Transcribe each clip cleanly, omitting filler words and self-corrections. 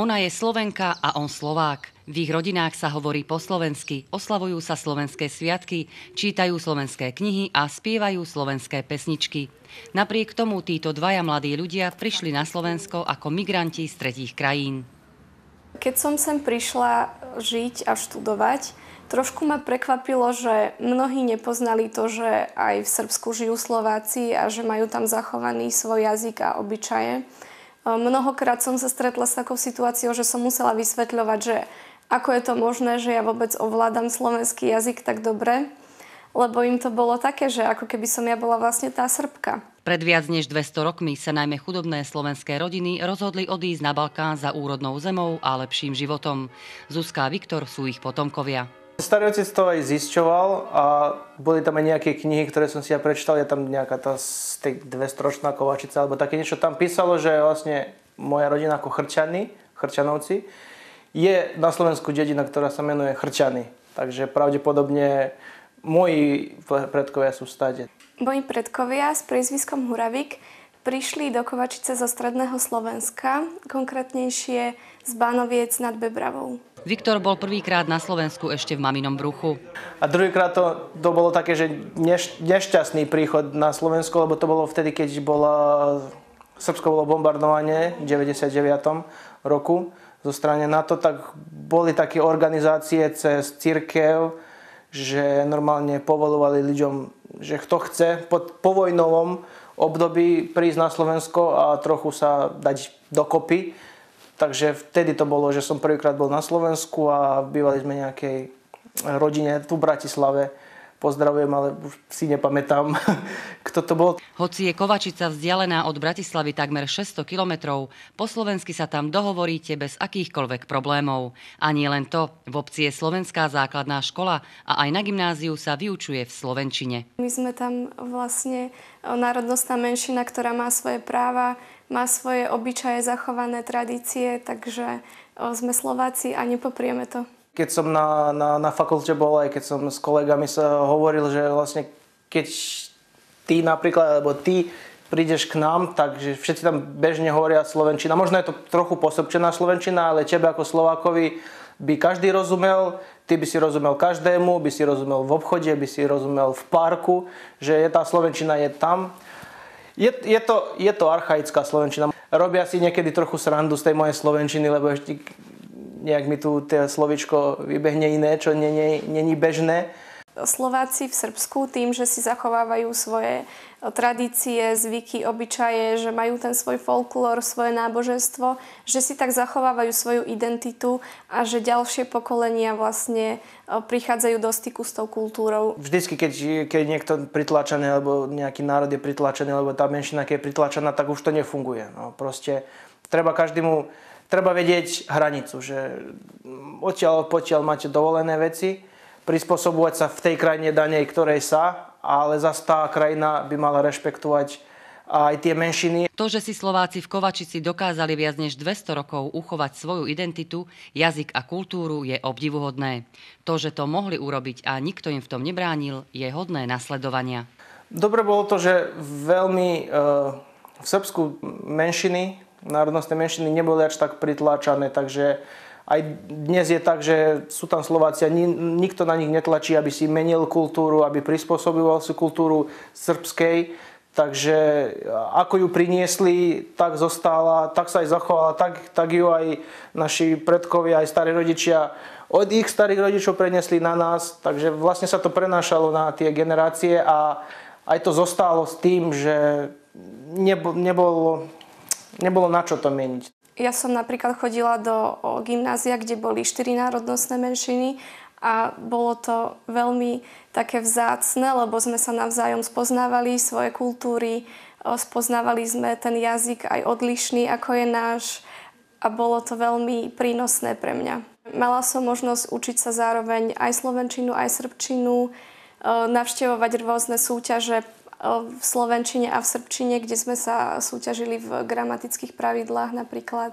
Ona je Slovenka a on Slovák. V ich rodinách sa hovorí po slovensky, oslavujú sa slovenské sviatky, čítajú slovenské knihy a spievajú slovenské pesničky. Napriek tomu títo dvaja mladí ľudia prišli na Slovensko ako migranti z tretích krajín. Keď som sem prišla žiť a študovať, trošku ma prekvapilo, že mnohí nepoznali to, že aj v Srbsku žijú Slováci a že majú tam zachovaný svoj jazyk a obyčaje. Mnohokrát som sa stretla s takou situáciou, že som musela vysvetľovať, že ako je to možné, že ja vôbec ovládam slovenský jazyk tak dobre, lebo im to bolo také, že ako keby som ja bola vlastne tá Srbka. Pred viac než 200 rokmi sa najmä chudobné slovenské rodiny rozhodli odísť na Balkán za úrodnou zemou a lepším životom. Zuzka a Viktor sú ich potomkovia. Starý otec to aj zisťoval a boli tam aj nejaké knihy, ktoré som si ja prečítal. Je tam nejaká tá 200-ročná Kovačica alebo také niečo. Tam písalo, že vlastne moja rodina ako Chrčanovci, je na Slovensku dedina, ktorá sa menuje Chrčany. Takže pravdepodobne moji predkovia sú stade. Moji predkovia s priezviskom Huravík prišli do Kovačice zo stredného Slovenska, konkrétnejšie z Bánoviec nad Bebravou. Viktor bol prvýkrát na Slovensku ešte v maminom bruchu. A druhýkrát to bolo také, že nešťastný príchod na Slovensko, lebo to bolo vtedy, keď Srbsko bolo bombardovanie v 99. roku zo strany NATO, tak boli také organizácie cez cirkev, že normálne povolovali ľuďom, že kto chce po povojnovom období prísť na Slovensko a trochu sa dať dokopy. Takže vtedy to bolo, že som prvýkrát bol na Slovensku a bývali sme nejakej rodine tu v Bratislave. Pozdravujem, ale už si nepamätám, kto to bol. Hoci je Kovačica vzdialená od Bratislavy takmer 600 kilometrov, po slovensky sa tam dohovoríte bez akýchkoľvek problémov. A nie len to, v obci je slovenská základná škola a aj na gymnáziu sa vyučuje v slovenčine. My sme tam vlastne národnostná menšina, ktorá má svoje práva, má svoje obyčaje, zachované tradície, takže sme Slováci a nepoprieme to. Keď som na fakulte bol, aj keď som s kolegami sa hovoril, že vlastne keď ty napríklad, alebo ty prídeš k nám, takže všetci tam bežne hovoria slovenčina. Možno je to trochu posrbčená slovenčina, ale tebe ako Slovákovi by každý rozumel, ty by si rozumel každému, by si rozumel v obchode, by si rozumel v parku, že tá slovenčina je tam. Je to archaická slovenčina. Robia si niekedy trochu srandu z tej mojej slovenčiny, lebo ešte nejak mi tu slovíčko vybehne iné, čo není bežné. Slováci v Srbsku tým, že si zachovávajú svoje tradície, zvyky, obyčaje, že majú ten svoj folklór, svoje náboženstvo, že si tak zachovávajú svoju identitu a že ďalšie pokolenia vlastne prichádzajú do styku s tou kultúrou. Vždycky, keď niekto pritlačený, alebo nejaký národ je pritlačený, alebo tá menšina, keď je pritlačená, tak už to nefunguje. No, proste treba vedieť hranicu, že odtiaľ potiaľ máte dovolené veci, prispôsobovať sa v tej krajine danej, ktorej sa, ale zase tá krajina by mala rešpektovať aj tie menšiny. To, že si Slováci v Kovačici dokázali viac než 200 rokov uchovať svoju identitu, jazyk a kultúru, je obdivuhodné. To, že to mohli urobiť a nikto im v tom nebránil, je hodné nasledovania. Dobre bolo to, že veľmi v Srbsku národnostné menšiny neboli až tak pritláčané, takže aj dnes je tak, že sú tam Slováci a nikto na nich netlačí, aby si menil kultúru, aby prispôsoboval si kultúru srbskej. Takže ako ju priniesli, tak zostala, tak sa aj zachovala, tak ju aj naši predkovia, aj starí rodičia od ich starých rodičov preniesli na nás. Takže vlastne sa to prenášalo na tie generácie a aj to zostalo s tým, že nebolo na čo to meniť. Ja som napríklad chodila do gymnázia, kde boli 4 národnostné menšiny a bolo to veľmi také vzácne, lebo sme sa navzájom spoznávali svoje kultúry, spoznávali sme ten jazyk aj odlišný, ako je náš a bolo to veľmi prínosné pre mňa. Mala som možnosť učiť sa zároveň aj slovenčinu, aj srbčinu, navštevovať rôzne súťaže v slovenčine a v srbčine, kde sme sa súťažili v gramatických pravidlách napríklad.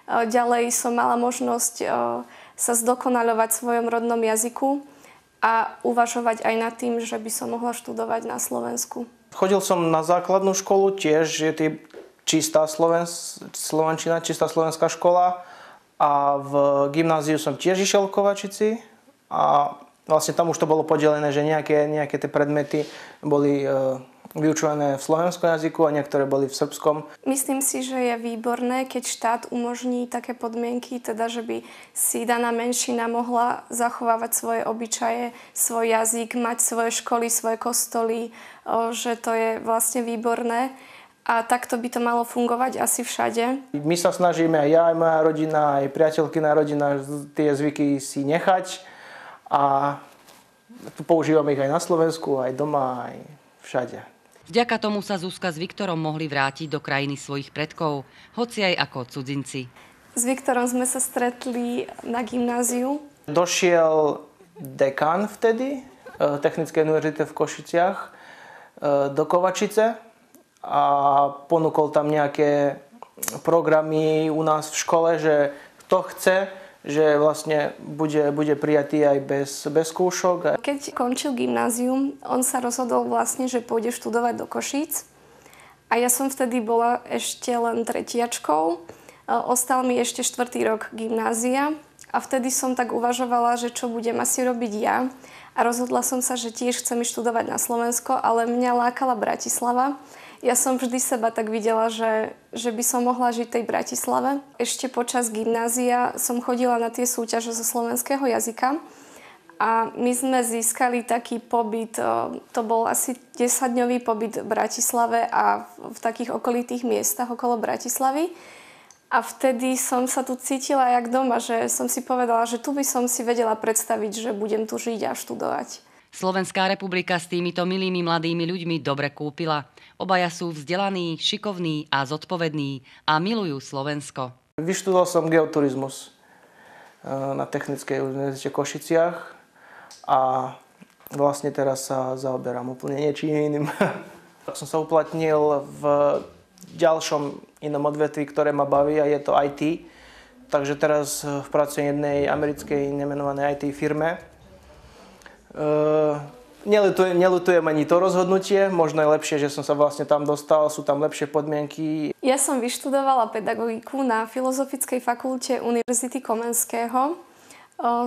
Ďalej som mala možnosť sa zdokonaľovať v svojom rodnom jazyku a uvažovať aj nad tým, že by som mohla študovať na Slovensku. Chodil som na základnú školu, tiež je čistá slovenčina, čistá slovenská škola A v gymnáziu som tiež išiel v Kovačici a vlastne tam už to bolo podelené, že nejaké tie predmety boli vyučované v slovenskom jazyku a niektoré boli v srbskom. Myslím si, že je výborné, keď štát umožní také podmienky, teda že by si daná menšina mohla zachovávať svoje obyčaje, svoj jazyk, mať svoje školy, svoje kostoly, že to je vlastne výborné. A takto by to malo fungovať asi všade. My sa snažíme, aj ja, aj moja rodina, aj priateľkina rodina, tie zvyky si nechať a používame ich aj na Slovensku, aj doma, aj všade. Vďaka tomu sa Zuzka s Viktorom mohli vrátiť do krajiny svojich predkov, hoci aj ako cudzinci. S Viktorom sme sa stretli na gymnáziu. Došiel dekan vtedy Technickej univerzity v Košiciach do Kovačice a ponúkol tam nejaké programy u nás v škole, že kto chce, že vlastne bude prijatý aj bez skúšok. Keď končil gymnázium, on sa rozhodol vlastne, že pôjde študovať do Košíc. A ja som vtedy bola ešte len tretiačkou. Ostal mi ešte 4. rok gymnázia. A vtedy som tak uvažovala, že čo budem asi robiť ja. A rozhodla som sa, že tiež chcem študovať na Slovensko, ale mňa lákala Bratislava. Ja som vždy seba tak videla, že by som mohla žiť v tej Bratislave. Ešte počas gymnázia som chodila na tie súťaže zo slovenského jazyka a my sme získali taký pobyt, to bol asi 10-dňový pobyt v Bratislave a v takých okolitých miestach okolo Bratislavy. A vtedy som sa tu cítila jak doma, že som si povedala, že tu by som si vedela predstaviť, že budem tu žiť a študovať. Slovenská republika s týmito milými mladými ľuďmi dobre kúpila. Obaja sú vzdelaní, šikovní a zodpovední a milujú Slovensko. Vyštudoval som geoturizmus na Technickej univerzite v Košiciach a vlastne teraz sa zaoberám úplne niečím iným. Tak som sa uplatnil v ďalšom inom odvetví, ktoré ma baví a je to IT. Takže teraz pracujem v jednej americkej nemenovanej IT firme. Neľutujem ani to rozhodnutie, možno je lepšie, že som sa vlastne tam dostal, sú tam lepšie podmienky. Ja som vyštudovala pedagogiku na Filozofickej fakulte Univerzity Komenského.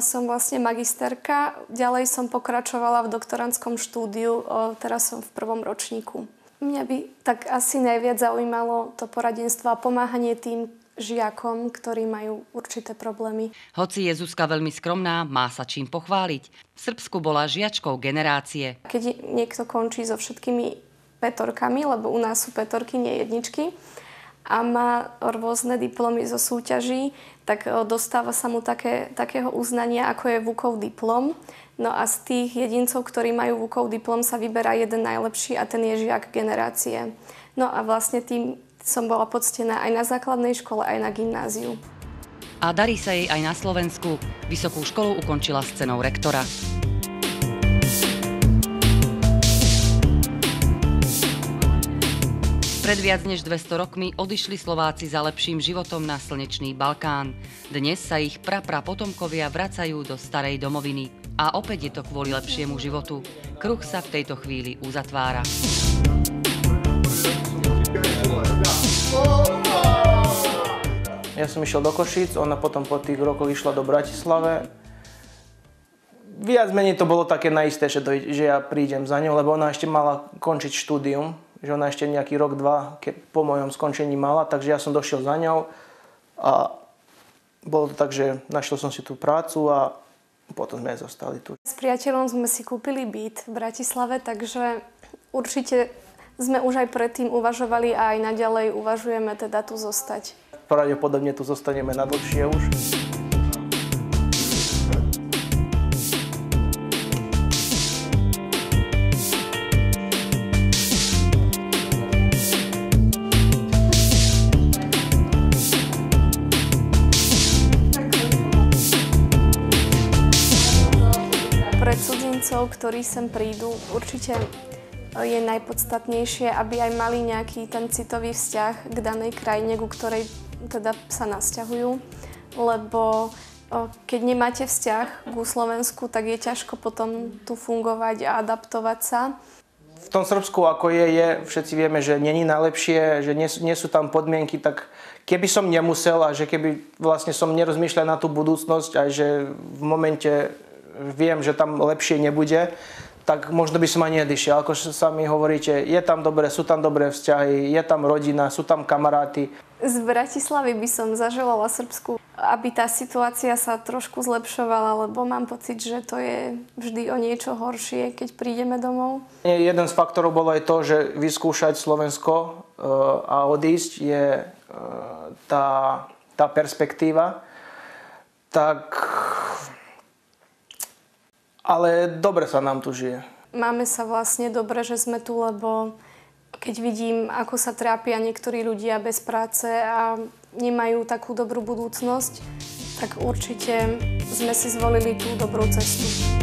Som vlastne magisterka, ďalej som pokračovala v doktorandskom štúdiu, teraz som v 1. ročníku. Mňa by tak asi najviac zaujímalo to poradenstvo a pomáhanie tým žiakom, ktorí majú určité problémy. Hoci je Zuzka veľmi skromná, má sa čím pochváliť. V Srbsku bola žiačkou generácie. Keď niekto končí so všetkými petorkami, lebo u nás sú petorky, nie jedničky, a má rôzne diplomy zo súťaží, tak dostáva sa mu takého uznania, ako je Vukov diplom. No a z tých jedincov, ktorí majú Vukov diplom, sa vyberá jeden najlepší a ten je žiak generácie. No a vlastne tým som bola poctená aj na základnej škole, aj na gymnáziu. A darí sa jej aj na Slovensku. Vysokú školu ukončila s cenou rektora. Pred viac než 200 rokmi odišli Slováci za lepším životom na slnečný Balkán. Dnes sa ich potomkovia vracajú do starej domoviny. A opäť je to kvôli lepšiemu životu. Kruh sa v tejto chvíli uzatvára. Ja som išiel do Košíc, ona potom po tých rokoch išla do Bratislave. Viac menej to bolo také naisté, že ja prídem za ňou, lebo ona ešte mala končiť štúdium, že ona ešte nejaký rok, 2 po mojom skončení mala, takže ja som došiel za ňou a bolo to tak, že našiel som si tú prácu a potom sme zostali tu. S priateľom sme si kúpili byt v Bratislave, takže určite sme už aj predtým uvažovali a aj naďalej uvažujeme teda tu zostať. Pravdepodobne tu zostaneme na dlhšie už. Pre cudzincov, ktorí sem prídu, určite je najpodstatnejšie, aby aj mali nejaký ten citový vzťah k danej krajine, ku ktorej teda sa nasťahujú, lebo keď nemáte vzťah ku Slovensku, tak je ťažko potom tu fungovať a adaptovať sa. V tom Srbsku, ako je, všetci vieme, že není najlepšie, že nie sú tam podmienky, tak keby som nemusel a že keby vlastne som nerozmýšľal na tú budúcnosť a že v momente viem, že tam lepšie nebude, tak možno by som ani nedišiel. Ako sami hovoríte, je tam dobre, sú tam dobré vzťahy, je tam rodina, sú tam kamaráti. Z Bratislavy by som zaželala Srbsku, aby tá situácia sa trošku zlepšovala, lebo mám pocit, že to je vždy o niečo horšie, keď prídeme domov. Jeden z faktorov bolo aj to, že vyskúšať Slovensko a odísť je tá perspektíva. Tak, ale dobre sa nám tu žije. Máme sa vlastne dobre, že sme tu, lebo keď vidím, ako sa trápia niektorí ľudia bez práce a nemajú takú dobrú budúcnosť, tak určite sme si zvolili tú dobrú cestu.